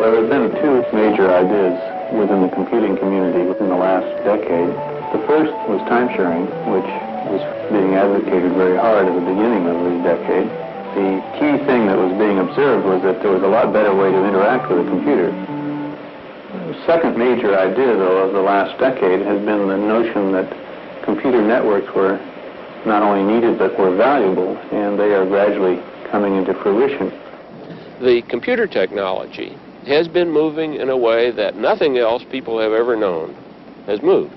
There have been two major ideas within the computing community within the last decade. The first was time sharing, which was being advocated very hard at the beginning of the decade. The key thing that was being observed was that there was a lot better way to interact with a computer. The second major idea, though, of the last decade has been the notion that computer networks were not only needed but were valuable, and they are gradually coming into fruition. The computer technology has been moving in a way that nothing else people have ever known has moved.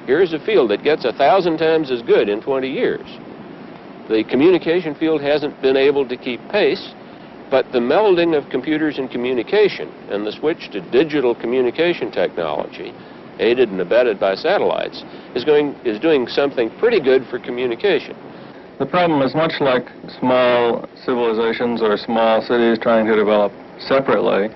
Here's a field that gets 1,000 times as good in 20 years. The communication field hasn't been able to keep pace, but the melding of computers and communication and the switch to digital communication technology, aided and abetted by satellites, is doing something pretty good for communication. The problem is much like small civilizations or small cities trying to develop separately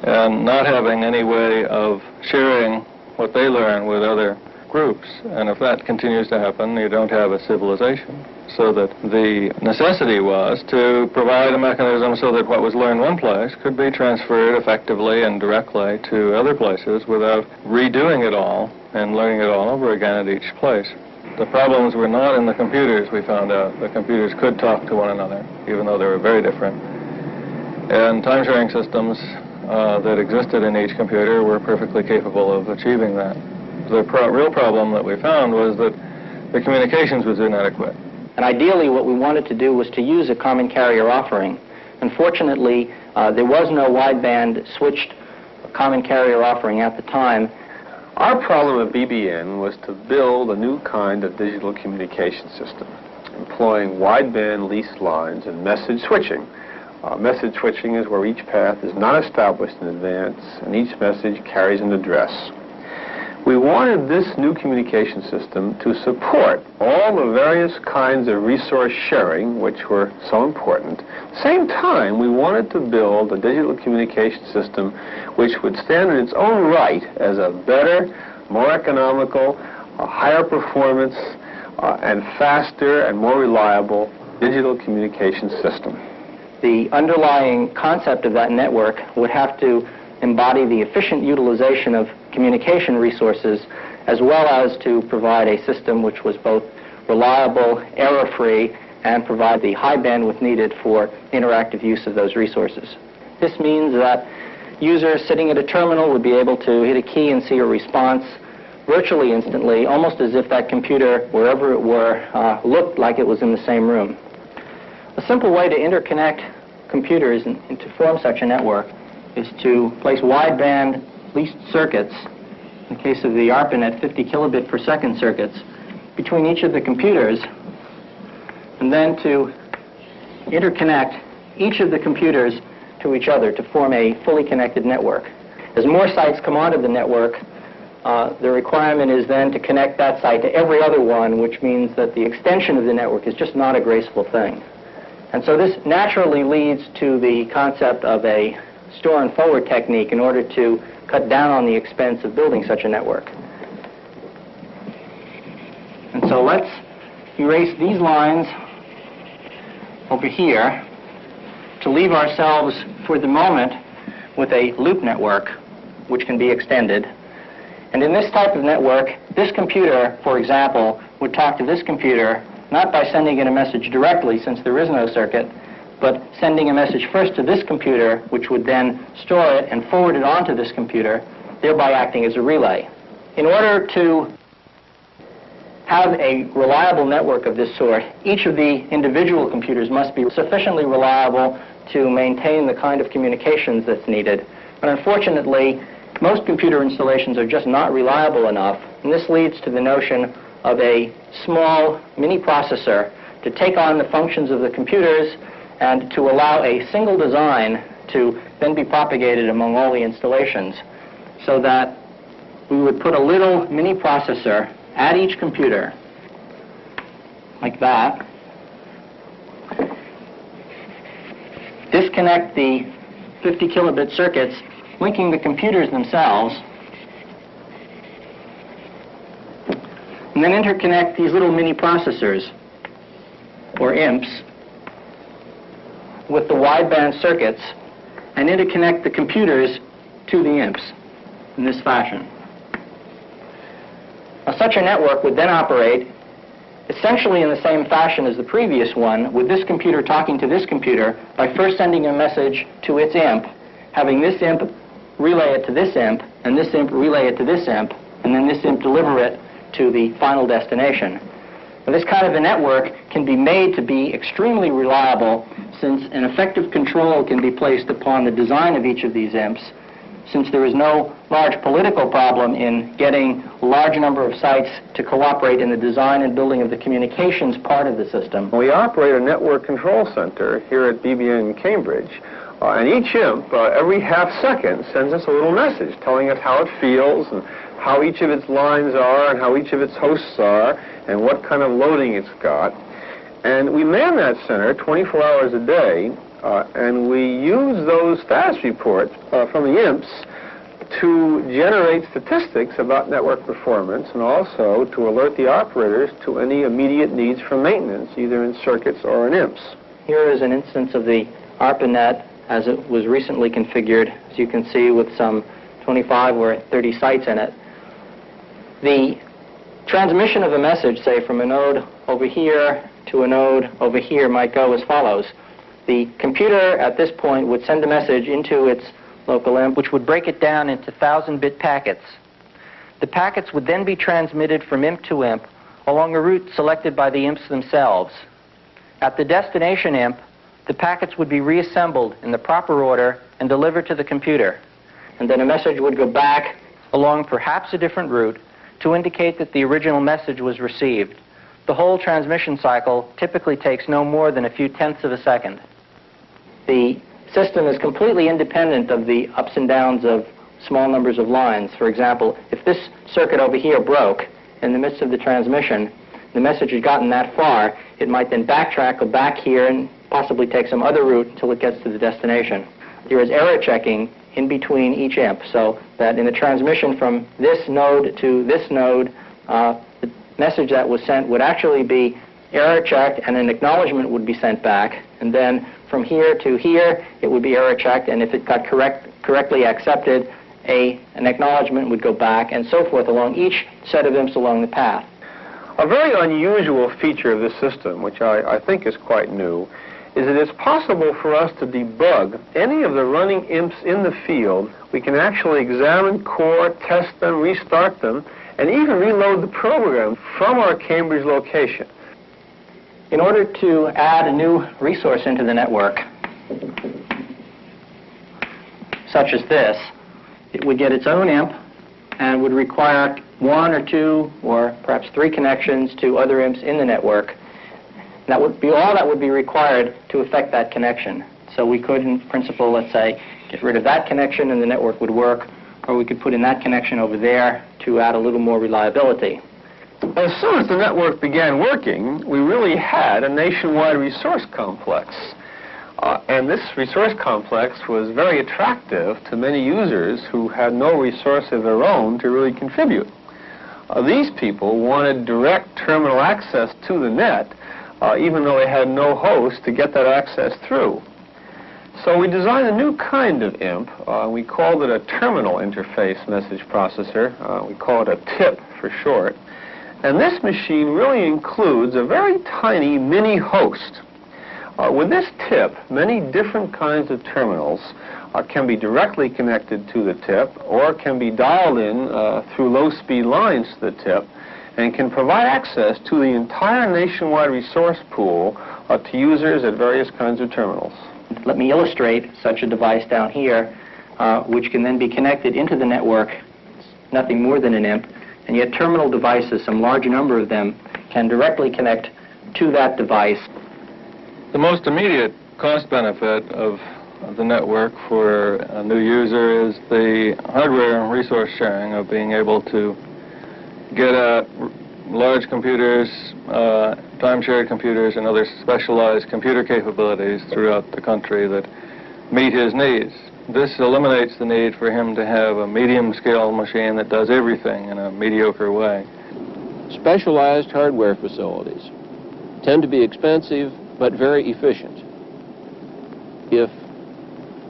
and not having any way of sharing what they learn with other groups. And if that continues to happen, you don't have a civilization. So that the necessity was to provide a mechanism so that what was learned one place could be transferred effectively and directly to other places without redoing it all and learning it all over again at each place. The problems were not in the computers, we found out. The computers could talk to one another, even though they were very different. And time-sharing systems that existed in each computer were perfectly capable of achieving that. The real problem that we found was that the communications was inadequate. And ideally, what we wanted to do was to use a common carrier offering. Unfortunately, there was no wideband switched common carrier offering at the time. Our problem at BBN was to build a new kind of digital communication system, employing wideband leased lines and message switching. Message switching is where each path is not established in advance and each message carries an address. We wanted this new communication system to support all the various kinds of resource sharing, which were so important. At the same time, we wanted to build a digital communication system which would stand in its own right as a better, more economical, a higher performance, and faster and more reliable digital communication system. The underlying concept of that network would have to embody the efficient utilization of communication resources, as well as to provide a system which was both reliable, error-free, and provide the high bandwidth needed for interactive use of those resources. This means that users sitting at a terminal would be able to hit a key and see a response virtually instantly, almost as if that computer, wherever it were, looked like it was in the same room. A simple way to interconnect computers and to form such a network is to place wideband leased circuits, in the case of the Arpanet 50 kilobit per second circuits, between each of the computers, and then to interconnect each of the computers to each other to form a fully connected network. As more sites come onto the network, the requirement is then to connect that site to every other one, which means that the extension of the network is just not a graceful thing. And so this naturally leads to the concept of a store and forward technique in order to cut down on the expense of building such a network. And so let's erase these lines over here to leave ourselves for the moment with a loop network which can be extended. And in this type of network, this computer, for example, would talk to this computer not by sending it a message directly, since there is no circuit, but sending a message first to this computer, which would then store it and forward it onto this computer, thereby acting as a relay. In order to have a reliable network of this sort, each of the individual computers must be sufficiently reliable to maintain the kind of communications that's needed. But unfortunately, most computer installations are just not reliable enough, and this leads to the notion of a small mini processor to take on the functions of the computers and to allow a single design to then be propagated among all the installations, so that we would put a little mini processor at each computer, like that, disconnect the 50 kilobit circuits linking the computers themselves, and then interconnect these little mini processors, or IMPs, with the wideband circuits and interconnect the computers to the imps in this fashion. Now, such a network would then operate essentially in the same fashion as the previous one, with this computer talking to this computer by first sending a message to its imp, having this imp relay it to this imp, and this imp relay it to this imp, and then this imp deliver it to the final destination. Now, this kind of a network can be made to be extremely reliable, since an effective control can be placed upon the design of each of these imps, since there is no large political problem in getting a large number of sites to cooperate in the design and building of the communications part of the system. We operate a network control center here at BBN in Cambridge, and each imp, every half second, sends us a little message telling us how it feels and how each of its lines are and how each of its hosts are and what kind of loading it's got. And we man that center 24 hours a day, and we use those status reports from the imps to generate statistics about network performance and also to alert the operators to any immediate needs for maintenance, either in circuits or in imps. Here is an instance of the Arpanet as it was recently configured, as you can see, with some 25 or 30 sites in it. The transmission of a message, say, from a node over here to a node over here might go as follows. The computer at this point would send a message into its local imp, which would break it down into 1,000-bit packets. The packets would then be transmitted from imp to imp along a route selected by the imps themselves. At the destination imp, the packets would be reassembled in the proper order and delivered to the computer. And then a message would go back along perhaps a different route to indicate that the original message was received. The whole transmission cycle typically takes no more than a few tenths of a second. The system is completely independent of the ups and downs of small numbers of lines. For example, if this circuit over here broke in the midst of the transmission, the message had gotten that far, it might then backtrack, go back here, and possibly take some other route until it gets to the destination. There is error checking in between each imp, so that in the transmission from this node to this node, the message that was sent would actually be error checked and an acknowledgement would be sent back. And then from here to here, it would be error checked, and if it got correctly accepted, an acknowledgement would go back, and so forth along each set of imps along the path. A very unusual feature of this system, which I think is quite new, is that it's possible for us to debug any of the running imps in the field. We can actually examine core, test them, restart them, and even reload the program from our Cambridge location. In order to add a new resource into the network, such as this, it would get its own imp and would require 1 or 2 or perhaps 3 connections to other imps in the network. That would be all that would be required to effect that connection. So we could, in principle, let's say, get rid of that connection and the network would work, or we could put in that connection over there to add a little more reliability. As soon as the network began working, we really had a nationwide resource complex. And this resource complex was very attractive to many users who had no resource of their own to really contribute. These people wanted direct terminal access to the net, even though they had no host to get that access through. So we designed a new kind of imp. We called it a terminal interface message processor. We call it a TIP for short. And this machine really includes a very tiny mini host. With this TIP, many different kinds of terminals can be directly connected to the TIP or can be dialed in through low-speed lines to the TIP and can provide access to the entire nationwide resource pool to users at various kinds of terminals. Let me illustrate such a device down here, which can then be connected into the network. It's nothing more than an imp, and yet terminal devices, some large number of them, can directly connect to that device. The most immediate cost benefit of the network for a new user is the hardware resource sharing, of being able to get at large computers, time-shared computers, and other specialized computer capabilities throughout the country that meet his needs. This eliminates the need for him to have a medium-scale machine that does everything in a mediocre way. Specialized hardware facilities tend to be expensive but very efficient. If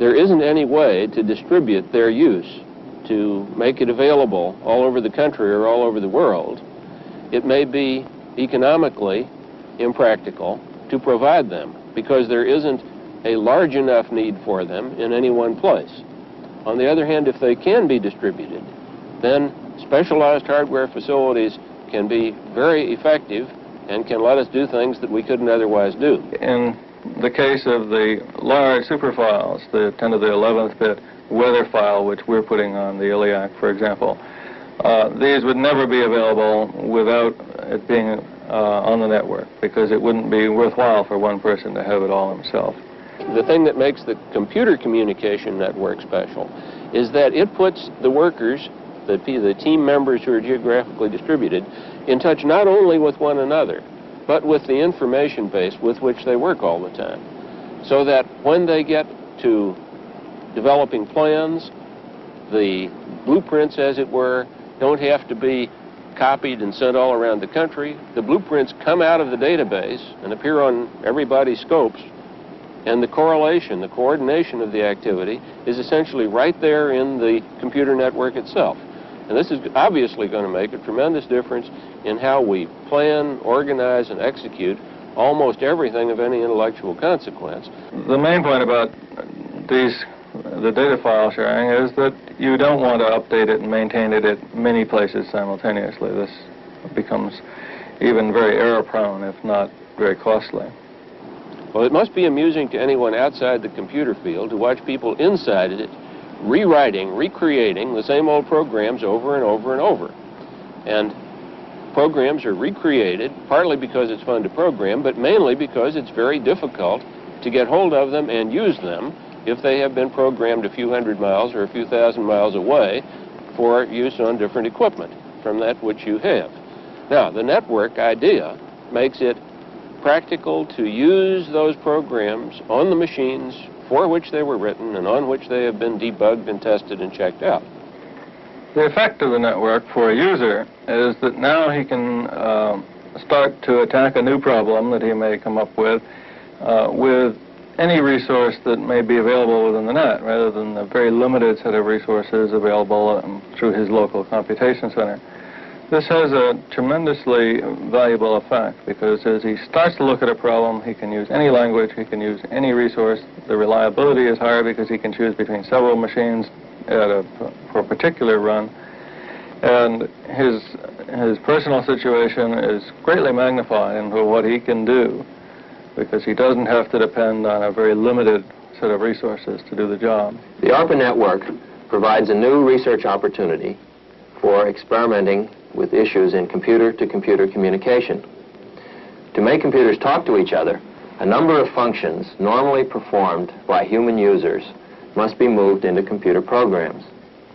there isn't any way to distribute their use, to make it available all over the country or all over the world, it may be economically impractical to provide them because there isn't a large enough need for them in any one place. On the other hand, if they can be distributed, then specialized hardware facilities can be very effective and can let us do things that we couldn't otherwise do. In the case of the large superfiles, the 10 to the 11th bit weather file, which we're putting on the ILIAC, for example, these would never be available without it being on the network, because it wouldn't be worthwhile for one person to have it all himself. The thing that makes the computer communication network special is that it puts the workers, the team members who are geographically distributed, in touch not only with one another, but with the information base with which they work all the time. So that when they get to developing plans, the blueprints, as it were, don't have to be copied and sent all around the country. The blueprints come out of the database and appear on everybody's scopes, and the correlation, the coordination of the activity is essentially right there in the computer network itself. And this is obviously going to make a tremendous difference in how we plan, organize, and execute almost everything of any intellectual consequence. The main point about the data file sharing is that you don't want to update it and maintain it at many places simultaneously. This becomes even very error-prone, if not very costly. Well, it must be amusing to anyone outside the computer field to watch people inside it rewriting, recreating the same old programs over and over and over. And programs are recreated partly because it's fun to program, but mainly because it's very difficult to get hold of them and use them if they have been programmed a few hundred miles or a few thousand miles away for use on different equipment from that which you have. Now, the network idea makes it practical to use those programs on the machines for which they were written and on which they have been debugged and tested and checked out. The effect of the network for a user is that now he can start to attack a new problem that he may come up with any resource that may be available within the net, rather than the very limited set of resources available through his local computation center. This has a tremendously valuable effect, because as he starts to look at a problem, he can use any language, he can use any resource. The reliability is higher because he can choose between several machines for a particular run. And his personal situation is greatly magnified into what he can do, because he doesn't have to depend on a very limited set of resources to do the job. The ARPA network provides a new research opportunity for experimenting with issues in computer-to-computer communication. To make computers talk to each other, a number of functions normally performed by human users must be moved into computer programs.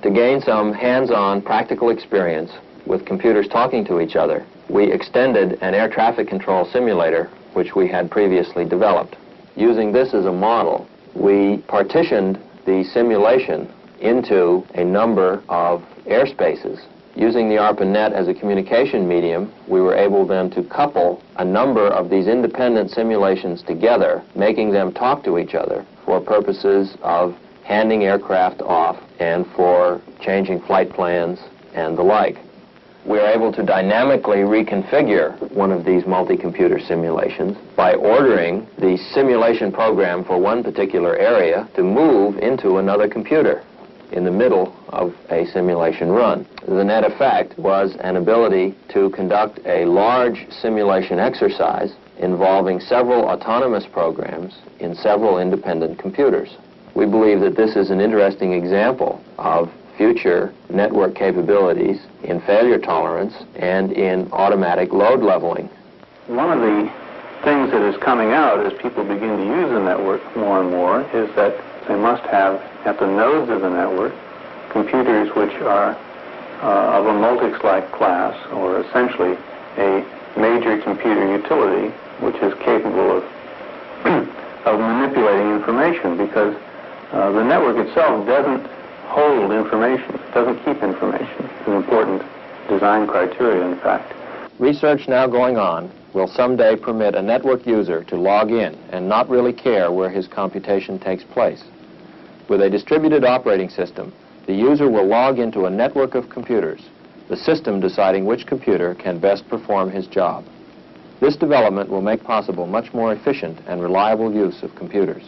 To gain some hands-on practical experience with computers talking to each other, we extended an air traffic control simulator which we had previously developed. Using this as a model, we partitioned the simulation into a number of airspaces. Using the Arpanet as a communication medium, we were able then to couple a number of these independent simulations together, making them talk to each other for purposes of handing aircraft off and for changing flight plans and the like. We are able to dynamically reconfigure one of these multi-computer simulations by ordering the simulation program for one particular area to move into another computer in the middle of a simulation run. The net effect was an ability to conduct a large simulation exercise involving several autonomous programs in several independent computers. We believe that this is an interesting example of future network capabilities in failure tolerance and in automatic load leveling. One of the things that is coming out as people begin to use the network more and more is that they must have, at the nodes of the network, computers which are of a multix-like class, or essentially a major computer utility, which is capable of, of manipulating information, because the network itself doesn't hold information, doesn't keep information. It's an important design criteria, in fact. Research now going on will someday permit a network user to log in and not really care where his computation takes place. With a distributed operating system, the user will log into a network of computers, the system deciding which computer can best perform his job. This development will make possible much more efficient and reliable use of computers.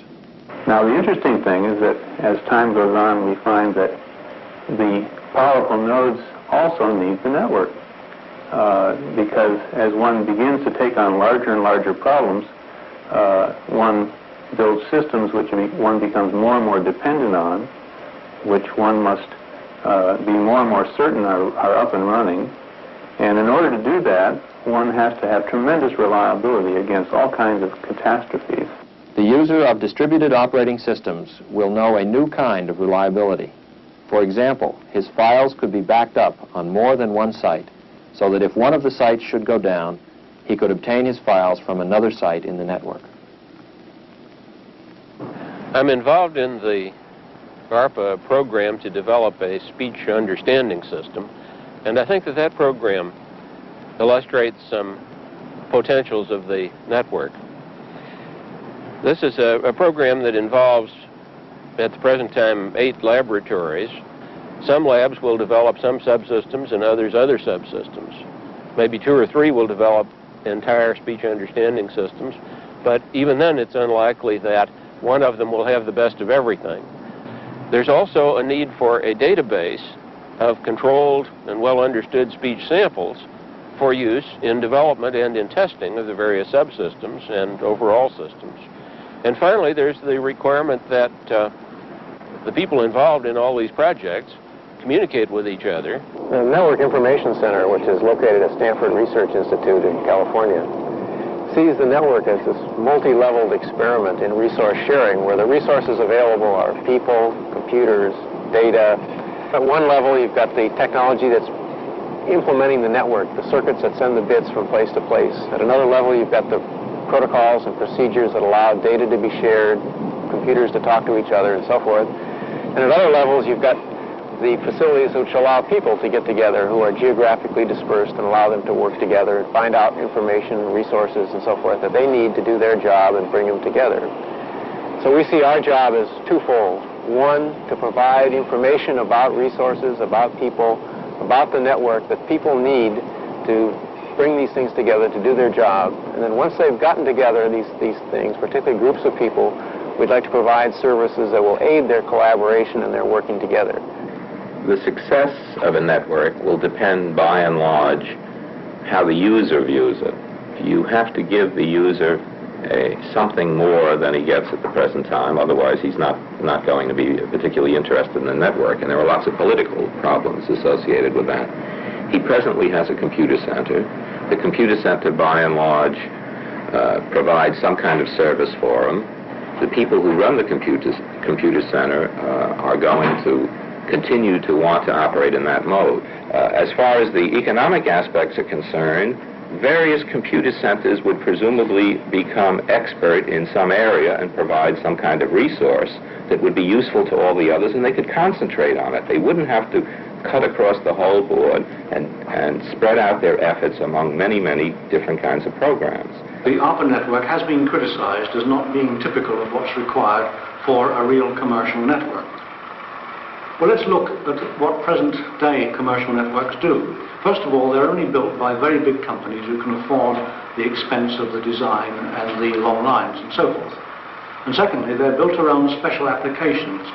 Now, the interesting thing is that as time goes on, we find that the powerful nodes also need the network. Because as one begins to take on larger and larger problems, one builds systems which one becomes more and more dependent on, which one must be more and more certain are up and running. And in order to do that, one has to have tremendous reliability against all kinds of catastrophes. The user of distributed operating systems will know a new kind of reliability. For example, his files could be backed up on more than one site, so that if one of the sites should go down, he could obtain his files from another site in the network. I'm involved in the ARPA program to develop a speech understanding system, and I think that that program illustrates some potentials of the network. This is a program that involves, at the present time, 8 laboratories. Some labs will develop some subsystems and others other subsystems. Maybe 2 or 3 will develop entire speech understanding systems, but even then it's unlikely that one of them will have the best of everything. There's also a need for a database of controlled and well-understood speech samples for use in development and in testing of the various subsystems and overall systems. And finally, there's the requirement that the people involved in all these projects communicate with each other. The Network Information Center, which is located at Stanford Research Institute in California, sees the network as this multi-leveled experiment in resource sharing, where the resources available are people, computers, data. At one level, you've got the technology that's implementing the network, the circuits that send the bits from place to place. At another level, you've got the protocols and procedures that allow data to be shared, computers to talk to each other, and so forth. And at other levels, you've got the facilities which allow people to get together who are geographically dispersed and allow them to work together and find out information, resources, and so forth that they need to do their job and bring them together. So we see our job as twofold. One, to provide information about resources, about people, about the network that people need to bring these things together to do their job. And then once they've gotten together, these things, particularly groups of people, we'd like to provide services that will aid their collaboration and their working together. The success of a network will depend, by and large, how the user views it. You have to give the user something more than he gets at the present time, otherwise he's not going to be particularly interested in the network, and there are lots of political problems associated with that. He presently has a computer center. The computer center, by and large, provides some kind of service for him. The people who run the computer center are going to continue to want to operate in that mode. As far as the economic aspects are concerned, various computer centers would presumably become expert in some area and provide some kind of resource that would be useful to all the others, and they could concentrate on it. They wouldn't have to cut across the whole board and spread out their efforts among many, many different kinds of programs. The ARPA network has been criticized as not being typical of what's required for a real commercial network. Well, let's look at what present-day commercial networks do. First of all, they're only built by very big companies who can afford the expense of the design and the long lines and so forth. And secondly, they're built around special applications.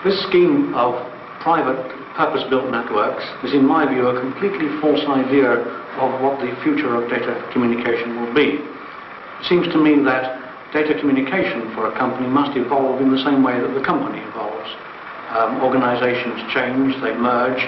This scheme of private purpose-built networks is, in my view, a completely false idea of what the future of data communication will be. It seems to me that data communication for a company must evolve in the same way that the company evolves. Organizations change, they merge,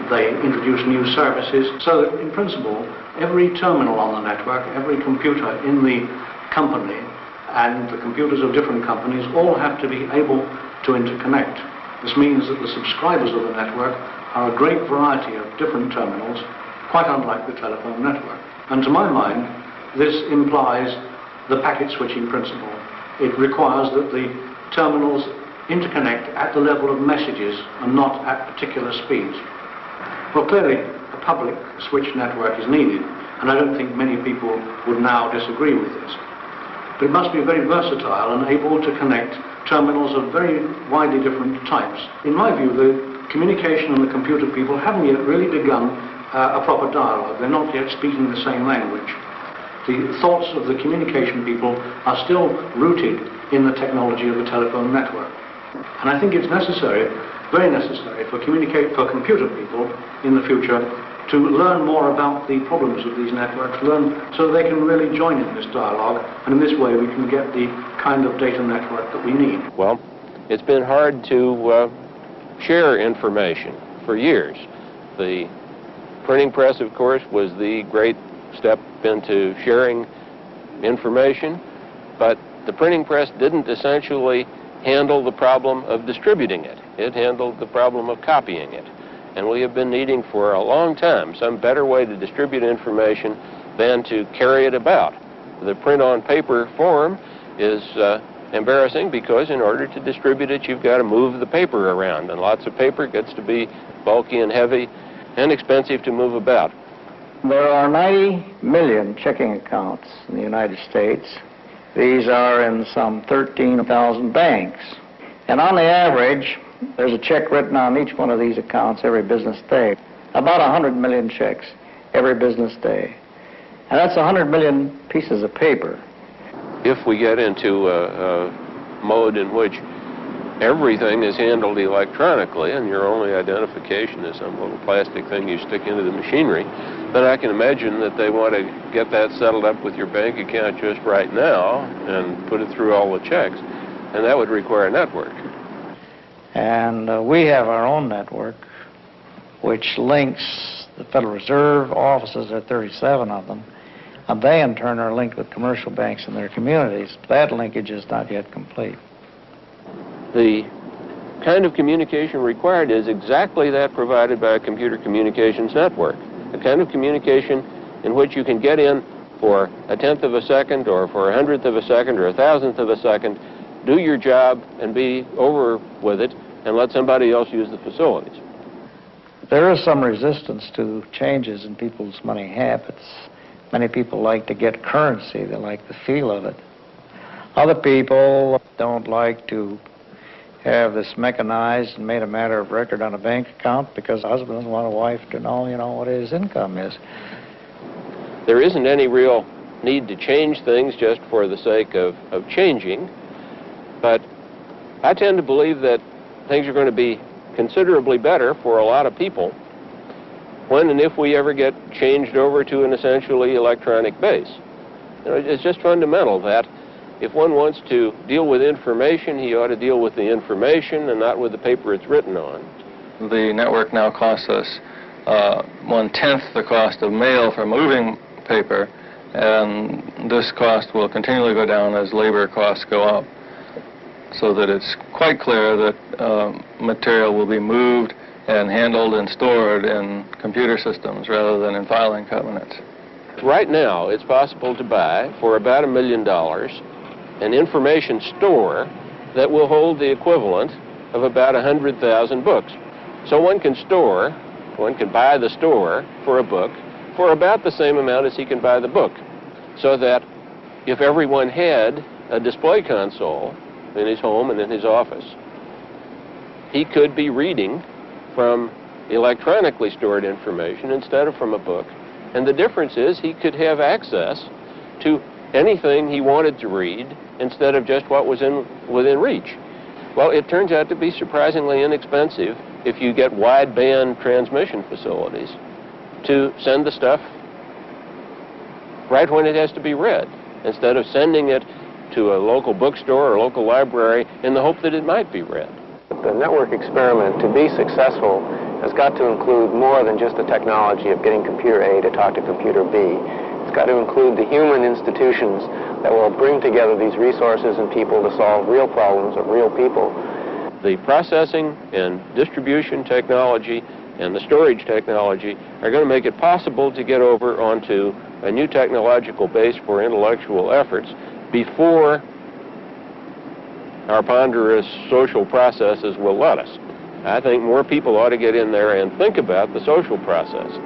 they introduce new services, so that in principle every terminal on the network, every computer in the company and the computers of different companies all have to be able to interconnect. This means that the subscribers of the network are a great variety of different terminals, quite unlike the telephone network. And to my mind, this implies the packet switching principle. It requires that the terminals interconnect at the level of messages and not at particular speeds. Well, clearly a public switch network is needed, and I don't think many people would now disagree with this. But it must be very versatile and able to connect terminals of very widely different types. In my view, the communication and the computer people haven't yet really begun a proper dialogue. They're not yet speaking the same language. The thoughts of the communication people are still rooted in the technology of the telephone network. And I think it's necessary, very necessary, for computer people in the future to learn more about the problems of these networks, so they can really join in this dialogue, and in this way we can get the kind of data network that we need. Well, it's been hard to share information for years. The printing press, of course, was the great step into sharing information, but the printing press didn't essentially handle the problem of distributing it. It handled the problem of copying it. And we have been needing for a long time some better way to distribute information than to carry it about. The print-on-paper form is embarrassing because in order to distribute it, you've got to move the paper around, and lots of paper gets to be bulky and heavy and expensive to move about. There are 90 million checking accounts in the United States. These are in some 13,000 banks. And on the average, there's a check written on each one of these accounts every business day. About 100 million checks every business day. And that's 100 million pieces of paper. If we get into a mode in which everything is handled electronically and your only identification is some little plastic thing you stick into the machinery, then I can imagine that they want to get that settled up with your bank account just right now and put it through all the checks. And that would require a network. And we have our own network, which links the Federal Reserve offices, there are 37 of them, and they in turn are linked with commercial banks in their communities. That linkage is not yet complete. The kind of communication required is exactly that provided by a computer communications network. A kind of communication in which you can get in for a tenth of a second or for a hundredth of a second or a thousandth of a second, do your job and be over with it and let somebody else use the facilities. There is some resistance to changes in people's money habits. Many people like to get currency. They like the feel of it. Other people don't like to have this mechanized and made a matter of record on a bank account because the husband doesn't want a wife to know, what his income is. There isn't any real need to change things just for the sake of changing, but I tend to believe that things are going to be considerably better for a lot of people when and if we ever get changed over to an essentially electronic base. It's just fundamental that if one wants to deal with information, he ought to deal with the information and not with the paper it's written on. The network now costs us 1/10 the cost of mail for moving paper, and this cost will continually go down as labor costs go up, so that it's quite clear that material will be moved and handled and stored in computer systems rather than in filing cabinets. Right now, it's possible to buy for about $1 million an information store that will hold the equivalent of about 100,000 books. So one can buy the store for a book for about the same amount as he can buy the book. So that if everyone had a display console in his home and in his office, he could be reading from electronically stored information instead of from a book. And the difference is he could have access to anything he wanted to read instead of just what was within reach. Well, it turns out to be surprisingly inexpensive if you get wideband transmission facilities to send the stuff right when it has to be read, instead of sending it to a local bookstore or local library in the hope that it might be read. The network experiment, to be successful, has got to include more than just the technology of getting computer A to talk to computer B. It's got to include the human institutions that will bring together these resources and people to solve real problems of real people. The processing and distribution technology and the storage technology are going to make it possible to get over onto a new technological base for intellectual efforts before our ponderous social processes will let us. I think more people ought to get in there and think about the social processes.